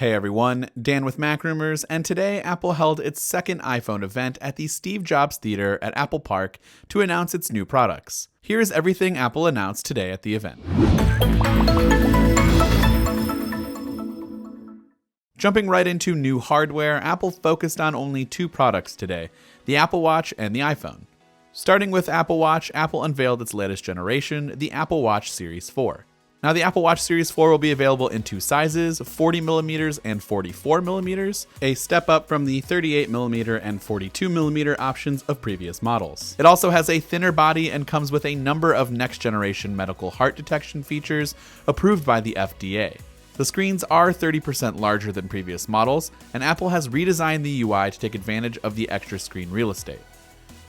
Hey everyone, Dan with Mac Rumors, and today Apple held its second iPhone event at the Steve Jobs Theater at Apple Park to announce its new products. Here's everything Apple announced today at the event. Jumping right into new hardware, Apple focused on only two products today, the Apple Watch and the iPhone. Starting with Apple Watch, Apple unveiled its latest generation, the Apple Watch Series 4. Now, the Apple Watch Series 4 will be available in two sizes, 40mm and 44mm, a step up from the 38mm and 42mm options of previous models. It also has a thinner body and comes with a number of next-generation medical heart detection features approved by the FDA. The screens are 30% larger than previous models, and Apple has redesigned the UI to take advantage of the extra screen real estate.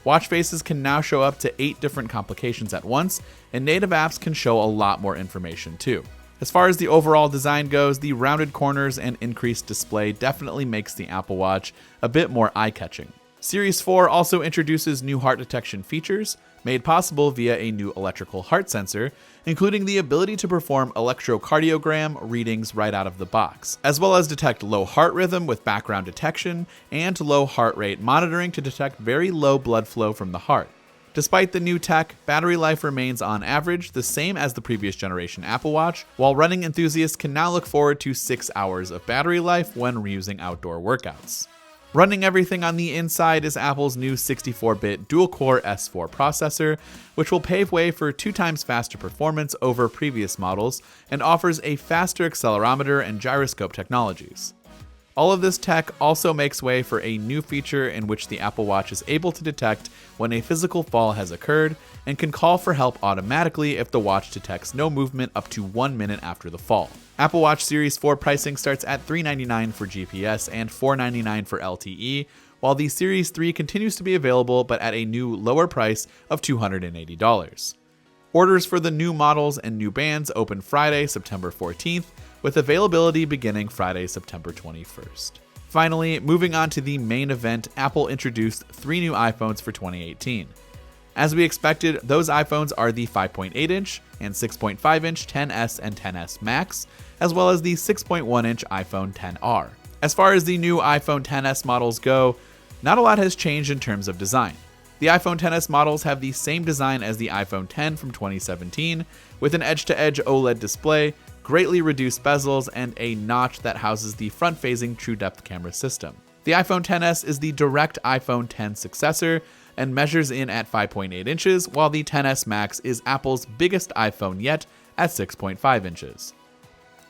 Watch faces can now show up to 8 different complications at once, and native apps can show a lot more information too. As far as the overall design goes, the rounded corners and increased display definitely makes the Apple Watch a bit more eye-catching. Series 4 also introduces new heart detection features, made possible via a new electrical heart sensor, including the ability to perform electrocardiogram readings right out of the box, as well as detect low heart rhythm with background detection and low heart rate monitoring to detect very low blood flow from the heart. Despite the new tech, battery life remains on average the same as the previous generation Apple Watch, while running enthusiasts can now look forward to 6 hours of battery life when reusing outdoor workouts. Running everything on the inside is Apple's new 64-bit dual-core S4 processor, which will pave way for 2 times faster performance over previous models and offers a faster accelerometer and gyroscope technologies. All of this tech also makes way for a new feature in which the Apple Watch is able to detect when a physical fall has occurred and can call for help automatically if the watch detects no movement up to 1 minute after the fall. Apple Watch Series 4 pricing starts at $399 for GPS and $499 for LTE, while the Series 3 continues to be available but at a new lower price of $280. Orders for the new models and new bands open Friday, September 14th, with availability beginning Friday, September 21st. Finally, moving on to the main event, Apple introduced 3 new iPhones for 2018. As we expected, those iPhones are the 5.8-inch and 6.5-inch XS and XS Max, as well as the 6.1-inch iPhone XR. As far as the new iPhone XS models go, not a lot has changed in terms of design. The iPhone XS models have the same design as the iPhone X from 2017, with an edge-to-edge OLED display, greatly reduced bezels, and a notch that houses the front-facing True Depth camera system. The iPhone XS is the direct iPhone X successor and measures in at 5.8 inches, while the XS Max is Apple's biggest iPhone yet at 6.5 inches.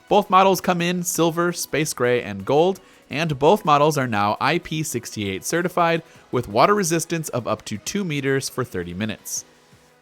Both models come in silver, space gray, and gold, and both models are now IP68 certified with water resistance of up to 2 meters for 30 minutes.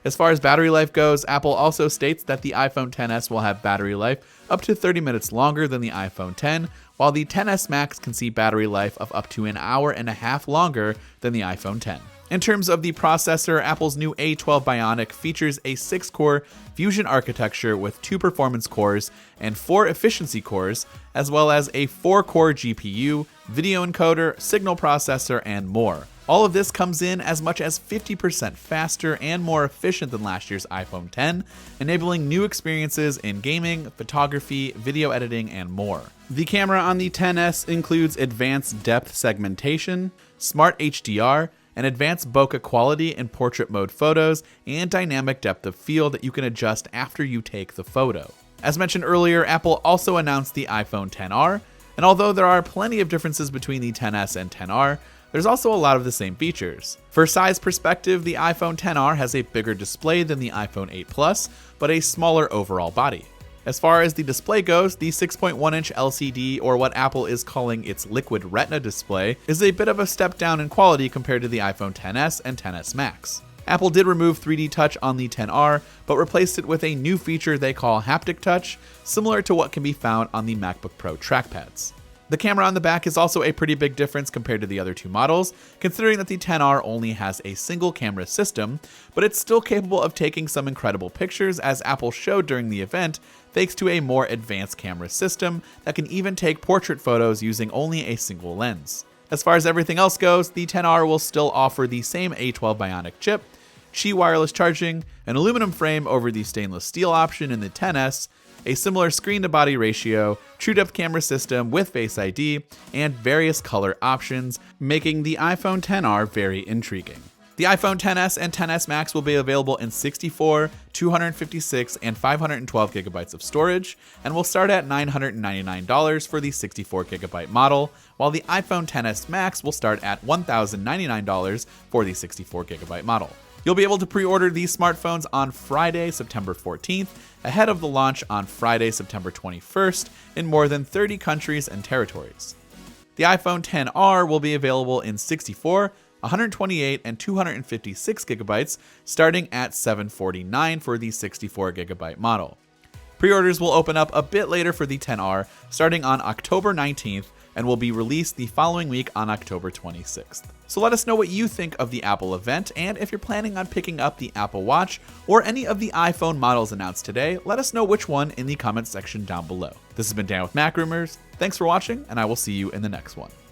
As far as battery life goes, Apple also states that the iPhone XS will have battery life up to 30 minutes longer than the iPhone X, while the XS Max can see battery life of up to an hour and a half longer than the iPhone X. In terms of the processor, Apple's new A12 Bionic features a 6-core Fusion architecture with 2 performance cores and 4 efficiency cores, as well as a 4-core GPU, video encoder, signal processor, and more. All of this comes in as much as 50% faster and more efficient than last year's iPhone X, enabling new experiences in gaming, photography, video editing, and more. The camera on the XS includes advanced depth segmentation, smart HDR, and advanced bokeh quality in portrait mode photos, and dynamic depth of field that you can adjust after you take the photo. As mentioned earlier, Apple also announced the iPhone XR, and although there are plenty of differences between the XS and XR, there's also a lot of the same features. For size perspective, the iPhone XR has a bigger display than the iPhone 8 Plus, but a smaller overall body. As far as the display goes, the 6.1-inch LCD, or what Apple is calling its liquid Retina display, is a bit of a step down in quality compared to the iPhone XS and XS Max. Apple did remove 3D Touch on the XR, but replaced it with a new feature they call Haptic Touch, similar to what can be found on the MacBook Pro trackpads. The camera on the back is also a pretty big difference compared to the other two models, considering that the XR only has a single camera system, but it's still capable of taking some incredible pictures, as Apple showed during the event, thanks to a more advanced camera system that can even take portrait photos using only a single lens. As far as everything else goes, the XR will still offer the same A12 Bionic chip, Qi wireless charging, an aluminum frame over the stainless steel option in the XS, a similar screen-to-body ratio, true depth camera system with Face ID, and various color options, making the iPhone XR very intriguing. The iPhone XS and XS Max will be available in 64, 256, and 512 gigabytes of storage, and will start at $999 for the 64 gigabyte model, while the iPhone XS Max will start at $1,099 for the 64 gigabyte model. You'll be able to pre-order these smartphones on Friday, September 14th, ahead of the launch on Friday, September 21st, in more than 30 countries and territories. The iPhone XR will be available in 64, 128, and 256 gigabytes, starting at $749 for the 64 gigabyte model. Pre-orders will open up a bit later for the XR, starting on October 19th, and will be released the following week on October 26th. So let us know what you think of the Apple event, and if you're planning on picking up the Apple Watch or any of the iPhone models announced today, let us know which one in the comments section down below. This has been Dan with Mac Rumors. Thanks for watching, and I will see you in the next one.